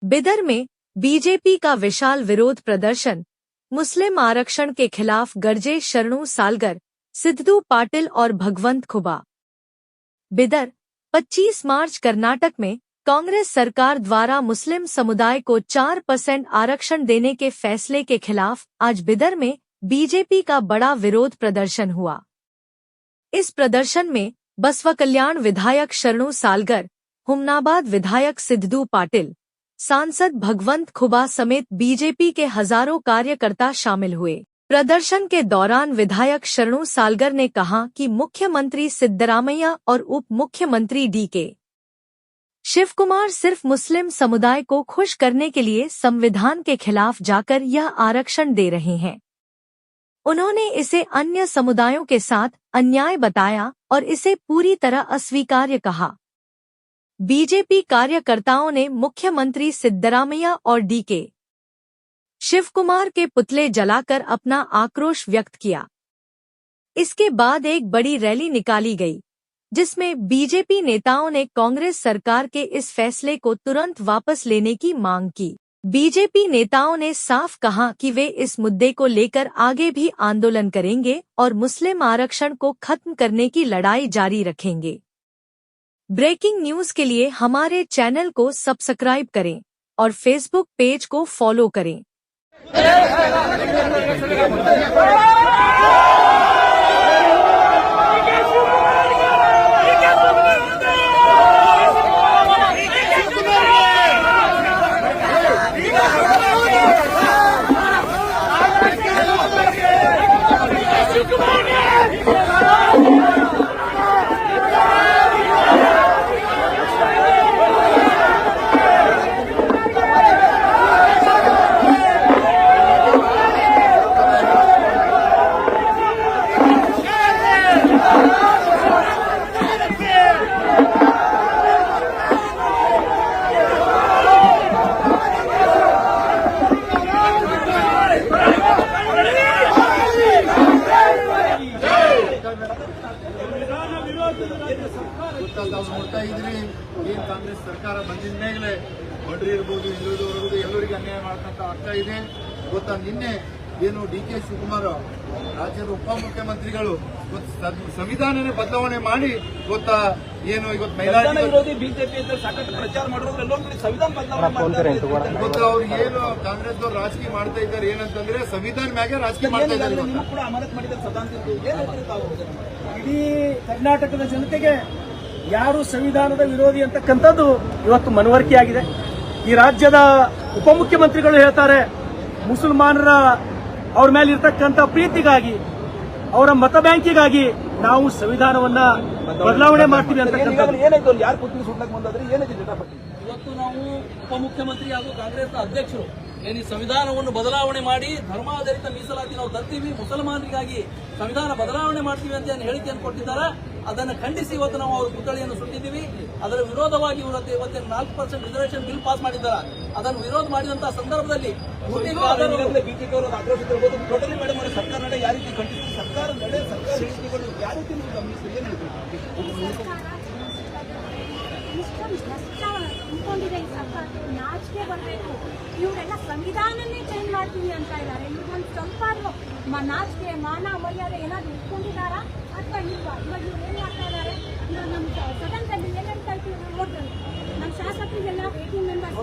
बिदर में बीजेपी का विशाल विरोध प्रदर्शन। मुस्लिम आरक्षण के खिलाफ गरजे शरणू सालगर, सिद्धू पाटिल और भगवंत खुबा। बिदर 25 मार्च। कर्नाटक में कांग्रेस सरकार द्वारा मुस्लिम समुदाय को 4% आरक्षण देने के फैसले के खिलाफ आज बिदर में बीजेपी का बड़ा विरोध प्रदर्शन हुआ। इस प्रदर्शन में बसवा कल्याण विधायक शरणू सालगर, हुमनाबाद विधायक सिद्धू पाटिल, सांसद भगवंत खुबा समेत बीजेपी के हजारों कार्यकर्ता शामिल हुए। प्रदर्शन के दौरान विधायक शरणू सालगर ने कहा कि मुख्यमंत्री सिद्धरामैया और उप मुख्यमंत्री डी.के. शिवकुमार सिर्फ मुस्लिम समुदाय को खुश करने के लिए संविधान के खिलाफ जाकर यह आरक्षण दे रहे हैं। उन्होंने इसे अन्य समुदायों के साथ अन्याय बताया और इसे पूरी तरह अस्वीकार्य कहा। बीजेपी कार्यकर्ताओं ने मुख्यमंत्री सिद्धरामैया और डी.के. शिवकुमार के पुतले जलाकर अपना आक्रोश व्यक्त किया। इसके बाद एक बड़ी रैली निकाली गई, जिसमें बीजेपी नेताओं ने कांग्रेस सरकार के इस फैसले को तुरंत वापस लेने की मांग की। बीजेपी नेताओं ने साफ कहा कि वे इस मुद्दे को लेकर आगे भी आंदोलन करेंगे और मुस्लिम आरक्षण को खत्म करने की लड़ाई जारी रखेंगे। ब्रेकिंग न्यूज के लिए हमारे चैनल को सब्सक्राइब करें और फेसबुक पेज को फॉलो करें। ನೋಡ್ತಾ ಇದ್ರಿ ಏನ್ ಕಾಂಗ್ರೆಸ್ ಸರ್ಕಾರ ಬಂದಿದ ಮೇಲೆ ಬಡ್ರಿ ಇರ್ಬೋದು ಹಿಂದುಳಿದವರಿಗೂ ಎಲ್ಲರಿಗೂ ಅನ್ಯಾಯ ಮಾಡ್ಕೊಂತ ಆಗ್ತಾ ಇದೆ ಗೊತ್ತಾ. ನಿನ್ನೆ ಏನು ಡಿ.ಕೆ. ಶಿವಕುಮಾರ್ ರಾಜ್ಯದ ಉಪಮುಖ್ಯಮಂತ್ರಿಗಳು ಸಂವಿಧಾನನೇ ಬದಲಾವಣೆ ಮಾಡಿ ಗೊತ್ತಾ ಏನು ಇವತ್ತು ಮಹಿಳಾ ವಿರೋಧಿ ಬಿಜೆಪಿ ಅಂತ ಸಾಕಷ್ಟು ಪ್ರಚಾರ ಮಾಡಿರೋದು ಎಲ್ಲೊಂದು ಸಂವಿಧಾನ ಬದಲಾವಣೆ ಗೊತ್ತಾ. ಅವ್ರು ಏನು ಕಾಂಗ್ರೆಸ್ ದವ್ರು ರಾಜಕೀಯ ಮಾಡ್ತಾ ಇದ್ದಾರೆ ಏನಂತಂದ್ರೆ ಸಂವಿಧಾನ ಮ್ಯಾಗೆ ರಾಜಕೀಯ ಮಾಡ್ತಾ ಇದ್ದಾರೆ. ಕೂಡ ಅಮಾನತ್ ಮಾಡಿದ್ದಾರೆ ಇಡೀ ಕರ್ನಾಟಕದ ಜನತೆಗೆ ಯಾರು ಸಂವಿಧಾನದ ವಿರೋಧಿ ಅಂತಕ್ಕಂಥದ್ದು ಇವತ್ತು ಮನವರಿಕೆಯಾಗಿದೆ. ಈ ರಾಜ್ಯದ ಉಪಮುಖ್ಯಮಂತ್ರಿಗಳು ಹೇಳ್ತಾರೆ ಮುಸಲ್ಮಾನರ ಅವ್ರ ಮೇಲೆ ಇರ್ತಕ್ಕಂಥ ಪ್ರೀತಿಗಾಗಿ ಅವರ ಮತ ಬ್ಯಾಂಕಿಗಾಗಿ ನಾವು ಸಂವಿಧಾನವನ್ನ ಬದಲಾವಣೆ ಮಾಡ್ತೀವಿ ಅಂತಕ್ಕಂಥದ್ದು. ಏನಾಯ್ತು ಯಾರು ಪುತ್ರಿ ಸುಡ್ಲಕ್ಕೆ ಬಂದಾದ್ರೆ ಏನಾಯ್ತು ಜಟಾಪಟ್ಟಿ. ಇವತ್ತು ನಾವು ಉಪಮುಖ್ಯಮಂತ್ರಿ ಹಾಗೂ ಕಾಂಗ್ರೆಸ್ನ ಅಧ್ಯಕ್ಷರು ಏನು ಸಂವಿಧಾನವನ್ನು ಬದಲಾವಣೆ ಮಾಡಿ ಧರ್ಮಾಧಾರಿತ ಮೀಸಲಾತಿ ನಾವು ತರ್ತೀವಿ, ಮುಸಲ್ಮಾನರಿಗಾಗಿ ಸಂವಿಧಾನ ಬದಲಾವಣೆ ಮಾಡ್ತೀವಿ ಅಂತ ಏನು ಹೇಳಿಕೆಯನ್ನು ಕೊಟ್ಟಿದ್ದಾರೆ. ಅದನ್ನು ಖಂಡಿಸಿ ಇವತ್ತು ನಾವು ಅವ್ರ ಪುತ್ಥಳಿಯನ್ನು ಸುಟ್ಟಿದ್ದೀವಿ. ಅದರ ವಿರೋಧವಾಗಿ ಇವತ್ತು 4% ರಿಸರ್ವೇಷನ್ ಬಿಲ್ ಪಾಸ್ ಮಾಡಿದ್ದಾರೆ. ಅದನ್ನು ವಿರೋಧ ಮಾಡಿದಂತಹ ಸಂದರ್ಭದಲ್ಲಿ ಬಿಜೆಪಿ ಅವರು ಆಕ್ರೋಶಿಸಿರಬಹುದು. ಟೋಟಲಿ ಮೇಡಮ್ ಅವರ ಸರ್ಕಾರ ನಡೆ ಯಾವ ರೀತಿ ಖಂಡಿಸಿ ಸರ್ಕಾರ ನಡೆ ಸರ್ಕಾರ ಹೇಳಿಕೆಗಳು ಯಾವ ರೀತಿ ನೀವು ಗಮನಿಸಿ ಏನು ಹೇಳ್ತೀವಿ. ನಾಚಿಕೆ ಬರಬೇಕು. ಇವರೆಲ್ಲ ಸಂವಿಧಾನನೇ ಚೇಂಜ್ ಮಾಡ್ತೀವಿ ಅಂತ ಇದ್ದಾರೆ. ಇವ್ರಿಗೊಂದು ಸ್ವಲ್ಪ ನಾಚಿಕೆ ಮಾನ ಮರ್ಯಾದೆ ಏನಾದ್ರು ಇಟ್ಕೊಂಡಿದ್ದಾರಾ ಅಥವಾ ಇಲ್ವಾ? ಇವಾಗ ಇವ್ರು ಏನ್ ಮಾಡ್ತಾ ಇದ್ದಾರೆ, ಇವಾಗ ನಮ್ಮ ಸದನದಲ್ಲಿ ಏನ್ ಹೇಳ್ತಾ ಇರ್ತೀವಿ ನಾವು ನೋಡ್ತಾರೆ. ನಮ್ಮ ಶಾಸಕರಿಗೆಲ್ಲ 18 ಮೆಂಬರ್ಸ್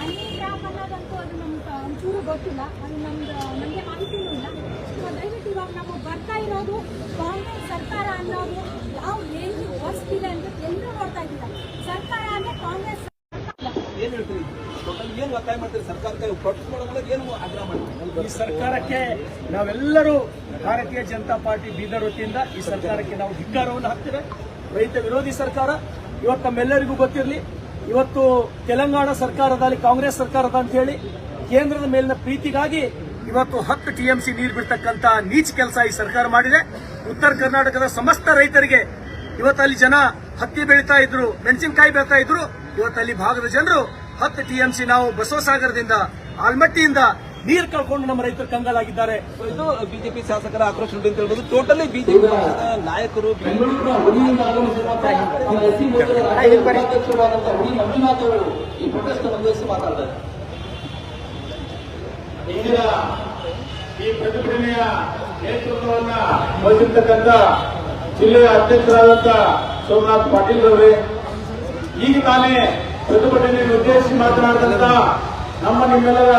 ಹನಿ ಟ್ರ್ಯಾಪ್ ಅನ್ನೋದಂತೂ ಅದು ನಮ್ಗೆ ಒಂಚೂರು ಗೊತ್ತಿಲ್ಲ. ಅದು ನಮಗೆ ಮಾಹಿತಿನೂ ಇಲ್ಲ. ದಯವಿಟ್ಟು ಇವಾಗ ನಾವು ಬರ್ತಾ ಇರೋದು ಕಾಂಗ್ರೆಸ್ ಸರ್ಕಾರ ಅನ್ನೋದು ಯಾವ ಏನು ವರ್ಸ್ತಿದೆ ಅಂತ ಎಲ್ಲರೂ ನೋಡ್ತಾ ಇದ್ದಾರೆ. ಸರ್ಕಾರ ಅಂದ್ರೆ ಕಾಂಗ್ರೆಸ್ ಏನು ಒತ್ತಾಯ ಮಾಡ್ತಾರೆ ಸರ್ಕಾರಕ್ಕೆ ಪ್ರೊಟೆಸ್ಟ್ ಮಾಡೋದ್ರೆ ಏನು ಆಗ್ರಹ ಮಾಡ್ತಾರೆ. ಈ ಸರ್ಕಾರಕ್ಕೆ ನಾವೆಲ್ಲರೂ ಭಾರತೀಯ ಜನತಾ ಪಾರ್ಟಿ ಬೀದರ್ ವತಿಯಿಂದ ಈ ಸರ್ಕಾರಕ್ಕೆ ನಾವು ಧಿಕ್ಕಾರವನ್ನು ಹಾಕ್ತೇವೆ. ರೈತ ವಿರೋಧಿ ಸರ್ಕಾರ. ಇವತ್ತು ನಮ್ಮೆಲ್ಲರಿಗೂ ಗೊತ್ತಿರಲಿ, ಇವತ್ತು ತೆಲಂಗಾಣ ಸರ್ಕಾರದಲ್ಲಿ ಕಾಂಗ್ರೆಸ್ ಸರ್ಕಾರದ ಅಂತ ಹೇಳಿ ಕೇಂದ್ರದ ಮೇಲಿನ ಪ್ರೀತಿಗಾಗಿ ಇವತ್ತು 10 TMC ನೀರು ಬಿಡ್ತಕ್ಕಂತ ನೀಚ ಕೆಲಸ ಈ ಸರ್ಕಾರ ಮಾಡಿದೆ. ಉತ್ತರ ಕರ್ನಾಟಕದ ಸಮಸ್ತ ರೈತರಿಗೆ ಇವತ್ತು ಅಲ್ಲಿ ಜನ ಹತ್ತಿ ಬೆಳೀತಾ ಇದ್ರು, ಮೆಣಸಿನಕಾಯಿ ಬೆಳೀತಾ ಇದ್ರು. ಇವತ್ತು ಅಲ್ಲಿ ಭಾಗದ ಜನರು 10 TMC ನಾವು ಬಸವಸಾಗರದಿಂದ ಆಲ್ಮಟ್ಟಿಯಿಂದ ನೀರು ಕಳ್ಕೊಂಡು ನಮ್ಮ ರೈತರು ಕಂಗಾಲಾಗಿದ್ದಾರೆ. ಇದು ಬಿಜೆಪಿ ಶಾಸಕರ ಆಕ್ರೋಶ ಅಂತ ಹೇಳ್ಬೋದು. ಟೋಟಲಿ ಬಿಜೆಪಿ ಪಕ್ಷದ ನಾಯಕರು ಈ ಪ್ರೊಟೆಸ್ಟ್ ಉದ್ದೇಶಿಸಿ ಮಾತಾಡ್ತಾರೆ. ಇಂದಿನ ಈ ಪ್ರತಿಭಟನೆಯ ನೇತೃತ್ವವನ್ನ ವಹಿಸಿರ್ತಕ್ಕಂಥ ಜಿಲ್ಲೆಯ ಅಧ್ಯಕ್ಷರಾದಂಥ ಸೋಮನಾಥ್ ಪಾಟೀಲ್ ಅವರೇ, ಈಗ ತಾನೇ ಪ್ರತಿಭಟನೆಯನ್ನು ಉದ್ದೇಶಿಸಿ ಮಾತನಾಡಿದಂತ ನಮ್ಮ ನಿಮ್ಮೆಲ್ಲರ